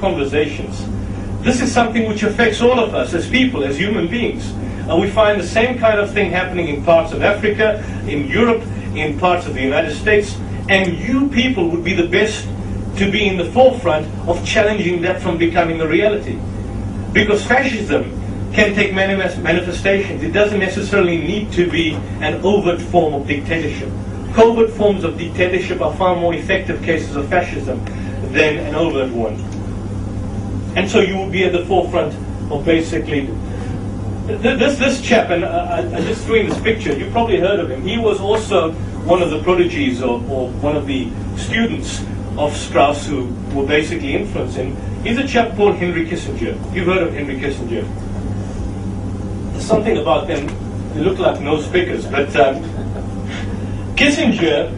conversations. This is something which affects all of us as people, as human beings. We find the same kind of thing happening in parts of Africa, in Europe, in parts of the United States, and you people would be the best to be in the forefront of challenging that from becoming a reality. Because fascism can take many manifestations. It doesn't necessarily need to be an overt form of dictatorship. Covert forms of dictatorship are far more effective cases of fascism than an overt one. And so you will be at the forefront of basically this chap, and I just threw in this picture. You probably heard of him. He was also one of the prodigies or one of the students of Strauss who were basically influencing. He's a chap called Henry Kissinger. You've heard of Henry Kissinger. There's something about them. They look like nose pickers, but Kissinger,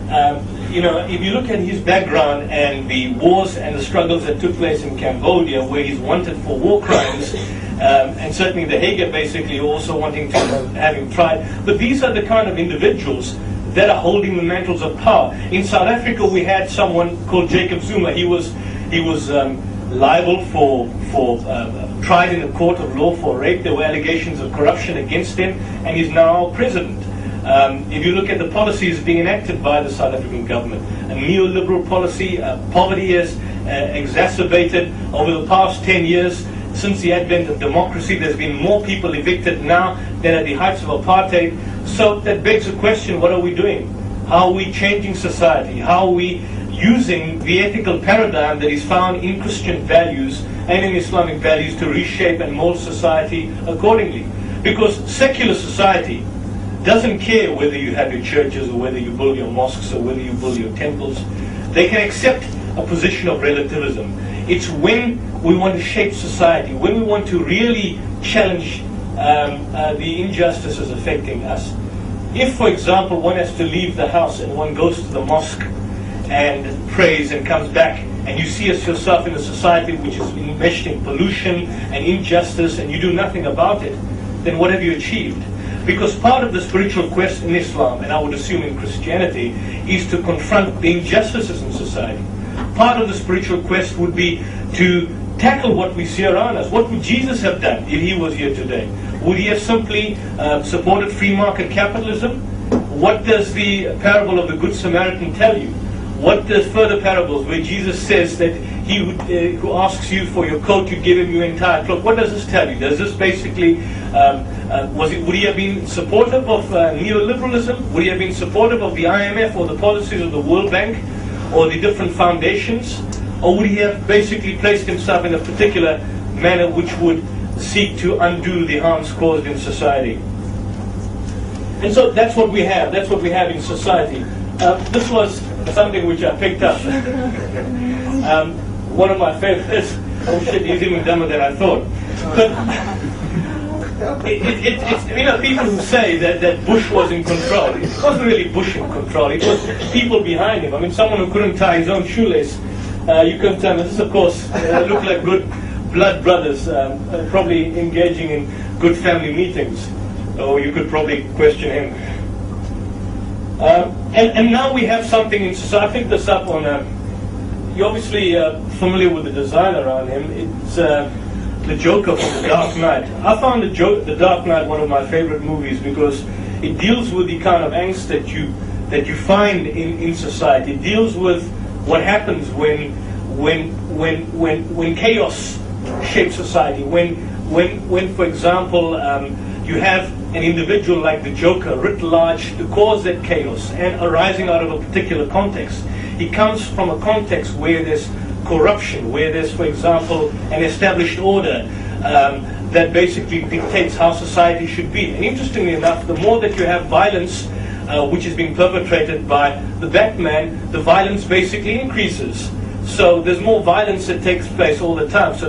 if you look at his background and the wars and the struggles that took place in Cambodia, where he's wanted for war crimes, and certainly the Hague basically also wanting to have him tried. But these are the kind of individuals that are holding the mantles of power. In South Africa, we had someone called Jacob Zuma. He was liable for tried in a court of law for rape. There were allegations of corruption against him, and he's now president. If you look at the policies being enacted by the South African government, a neoliberal policy, poverty has exacerbated over the past 10 years. Since the advent of democracy, there's been more people evicted now than at the heights of apartheid. So that begs the question, what are we doing? How are we changing society? How are we using the ethical paradigm that is found in Christian values and in Islamic values to reshape and mold society accordingly? Because secular society doesn't care whether you have your churches or whether you build your mosques or whether you build your temples. They can accept a position of relativism. It's when we want to shape society, when we want to really challenge the injustices affecting us. If, for example, one has to leave the house and one goes to the mosque and prays and comes back, and you see yourself in a society which is enmeshed in pollution and injustice, and you do nothing about it, then what have you achieved? Because part of the spiritual quest in Islam, and I would assume in Christianity, is to confront the injustices in society. Part of the spiritual quest would be to tackle what we see around us. What would Jesus have done if he was here today? Would he have simply supported free market capitalism? What does the parable of the Good Samaritan tell you? What does further parables where Jesus says that he who asks you for your coat, you give him your entire cloak? What does this tell you? Does this basically, would he have been supportive of neoliberalism? Would he have been supportive of the IMF or the policies of the World Bank or the different foundations? Or would he have basically placed himself in a particular manner which would seek to undo the harms caused in society? And so that's what we have. That's what we have in society. This was something which I picked up. One of my favorites. Oh shit, he's even dumber than I thought. But it's people who say that Bush was in control. It wasn't really Bush in control. It was people behind him. I mean, someone who couldn't tie his own shoelace. You can tell me this, of course, look like good blood brothers, probably engaging in good family meetings. Or you could probably question him. And now we have something in society. I picked this up on, you're obviously familiar with the design around him. It's the Joker from The Dark Knight. I found The Dark Knight one of my favorite movies because it deals with the kind of angst that you find in society. It deals with what happens when chaos shapes society. When for example, you have an individual like the Joker writ large to cause that chaos and arising out of a particular context. He comes from a context where there's corruption, where there's, for example, an established order that basically dictates how society should be. And interestingly enough, the more that you have violence which is being perpetrated by the Batman, the violence basically increases. So there's more violence that takes place all the time. So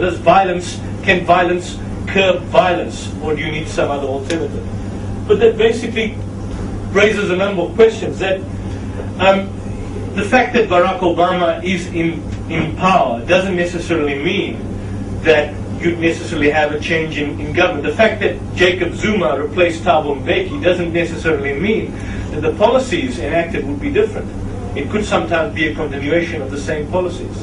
can violence curb violence, or do you need some other alternative? But that basically raises a number of questions. That the fact that Barack Obama is in power doesn't necessarily mean that you'd necessarily have a change in government. The fact that Jacob Zuma replaced Thabo Mbeki doesn't necessarily mean that the policies enacted would be different. It could sometimes be a continuation of the same policies.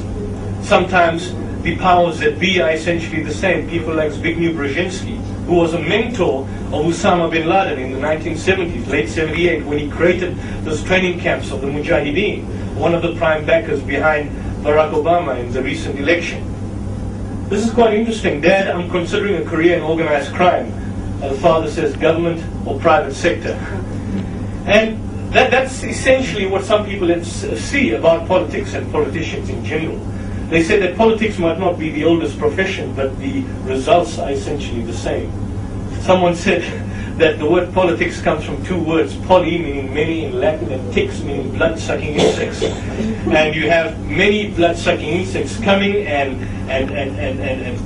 Sometimes the powers that be are essentially the same. People like Zbigniew Brzezinski, who was a mentor of Osama bin Laden in the 1970s, late 78, when he created those training camps of the Mujahideen, one of the prime backers behind Barack Obama in the recent election. This is quite interesting. Dad, I'm considering a career in organized crime. The father says government or private sector. And that's essentially what some people see about politics and politicians in general. They say that politics might not be the oldest profession, but the results are essentially the same. Someone said that the word politics comes from two words, poly meaning many in Latin and ticks meaning blood-sucking insects. And you have many blood-sucking insects coming and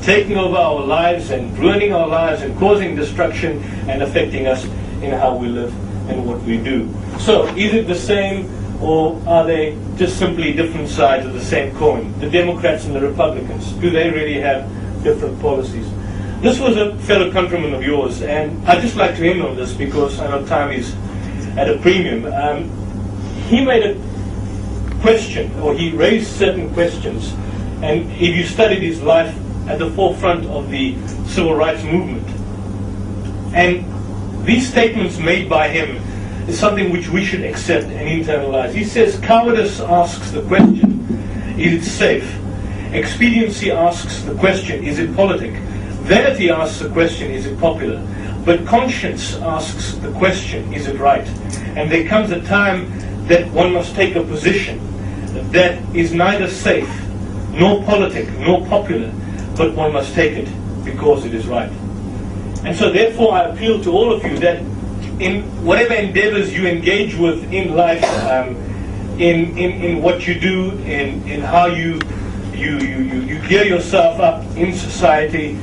taking over our lives and ruining our lives and causing destruction and affecting us in how we live and what we do. So, is it the same, or are they just simply different sides of the same coin? The Democrats and the Republicans, do they really have different policies? This was a fellow countryman of yours, and I'd just like to end on this because I know time is at a premium. He made a question, or he raised certain questions, and if you studied his life at the forefront of the civil rights movement, and these statements made by him is something which we should accept and internalize. He says, cowardice asks the question, is it safe? Expediency asks the question, is it politic? Vanity asks the question, is it popular? But conscience asks the question, is it right? And there comes a time that one must take a position that is neither safe, nor politic, nor popular, but one must take it because it is right. And so therefore I appeal to all of you that in whatever endeavors you engage with in life, in what you do, in how you gear yourself up in society,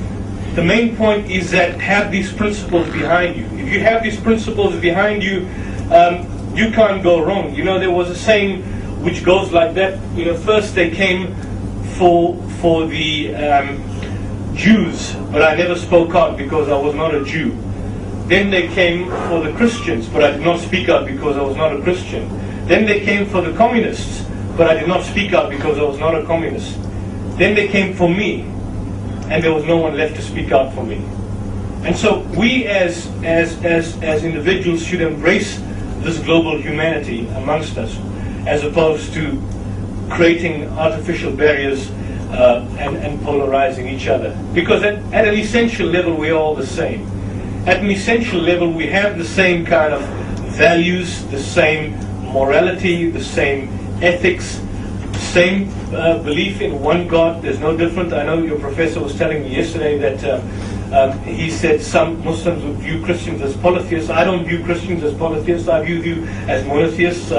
the main point is that have these principles behind you. If you have these principles behind you, you can't go wrong. You know, there was a saying which goes like that. You know, first they came for the Jews, but I never spoke out because I was not a Jew. Then they came for the Christians, but I did not speak out because I was not a Christian. Then they came for the communists, but I did not speak out because I was not a communist. Then they came for me, and there was no one left to speak out for me. And so we as individuals should embrace this global humanity amongst us, as opposed to creating artificial barriers and polarizing each other. Because at an essential level, we are all the same. At an essential level, we have the same kind of values, the same morality, the same ethics, same belief in one God. There's no different. I know your professor was telling me yesterday that he said some Muslims would view Christians as polytheists. I don't view Christians as polytheists. I view you as monotheists.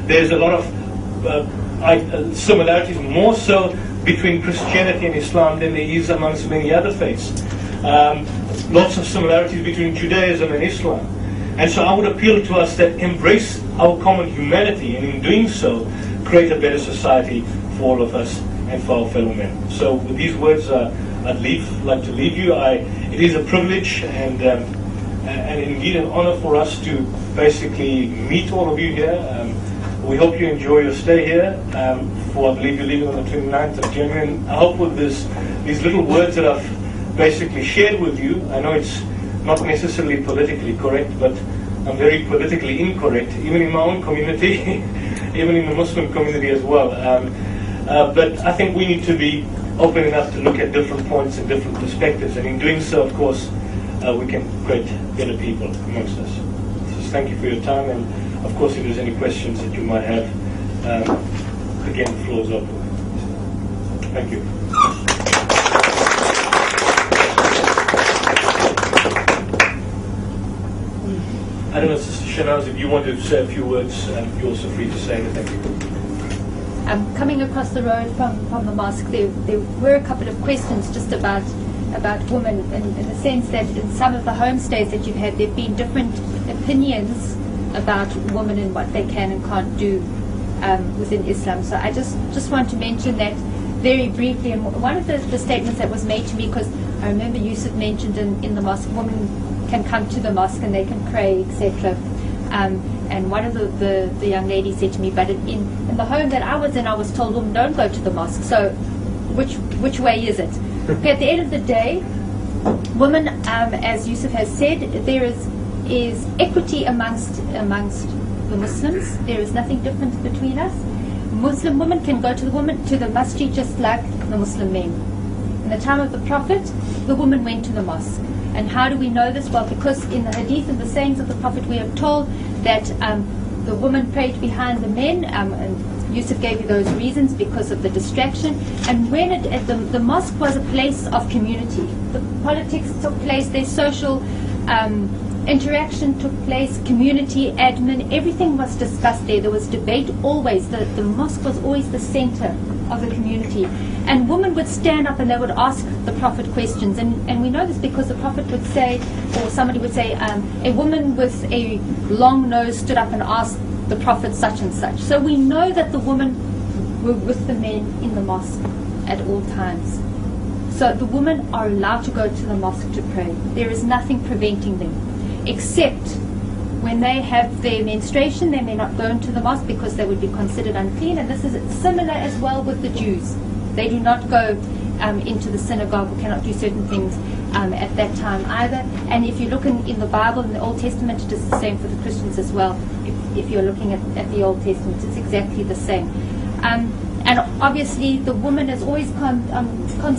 There's a lot of similarities, more so between Christianity and Islam than there is amongst many other faiths. Lots of similarities between Judaism and Islam. And so I would appeal to us that embrace our common humanity, and in doing so, create a better society for all of us and for our fellow men. So with these words, I'd like to leave you. It is a privilege and indeed an honor for us to basically meet all of you here. We hope you enjoy your stay here. For I believe you're leaving on the 29th of January. And I hope with these little words that I've basically shared with you, I know it's not necessarily politically correct, but I'm very politically incorrect, even in my own community, even in the Muslim community as well. But I think we need to be open enough to look at different points and different perspectives, and in doing so, of course, we can create better people amongst us. So thank you for your time, and of course, if there's any questions that you might have, again, the floor is open. Thank you. I don't know, Sister Shanaz, if you want to say a few words, you're also free to say anything. Coming across the road from the mosque, there were a couple of questions just about women, in the sense that in some of the homestays that you've had, there have been different opinions about women and what they can and can't do within Islam. So I just want to mention that very briefly. And one of the statements that was made to me, because I remember Yusuf mentioned in the mosque, women can come to the mosque and they can pray, etc. And one of the young ladies said to me, but in the home that I was in, I was told women don't go to the mosque. So which which way is it? Okay, at the end of the day, women, as Yusuf has said, there is equity amongst the Muslims. There is nothing different between us. Muslim women can go to the masjid just like the Muslim men. In the time of the Prophet, the woman went to the mosque. And how do we know this? Well, because in the hadith and the sayings of the Prophet we are told that the woman prayed behind the men, and Yusuf gave you those reasons because of the distraction. And when the mosque was a place of community, the politics took place, their social interaction took place, community, admin, everything was discussed there. There was debate always. The mosque was always the center of the community. And women would stand up and they would ask the Prophet questions. And we know this because the Prophet would say, or somebody would say, a woman with a long nose stood up and asked the Prophet such and such. So we know that the women were with the men in the mosque at all times. So the women are allowed to go to the mosque to pray. There is nothing preventing them, except when they have their menstruation, they may not go into the mosque because they would be considered unclean. And this is similar as well with the Jews. They do not go into the synagogue or cannot do certain things at that time either. And if you look in the Bible, in the Old Testament, it is the same for the Christians as well. If you're looking at the Old Testament, it's exactly the same. And obviously the woman is always considered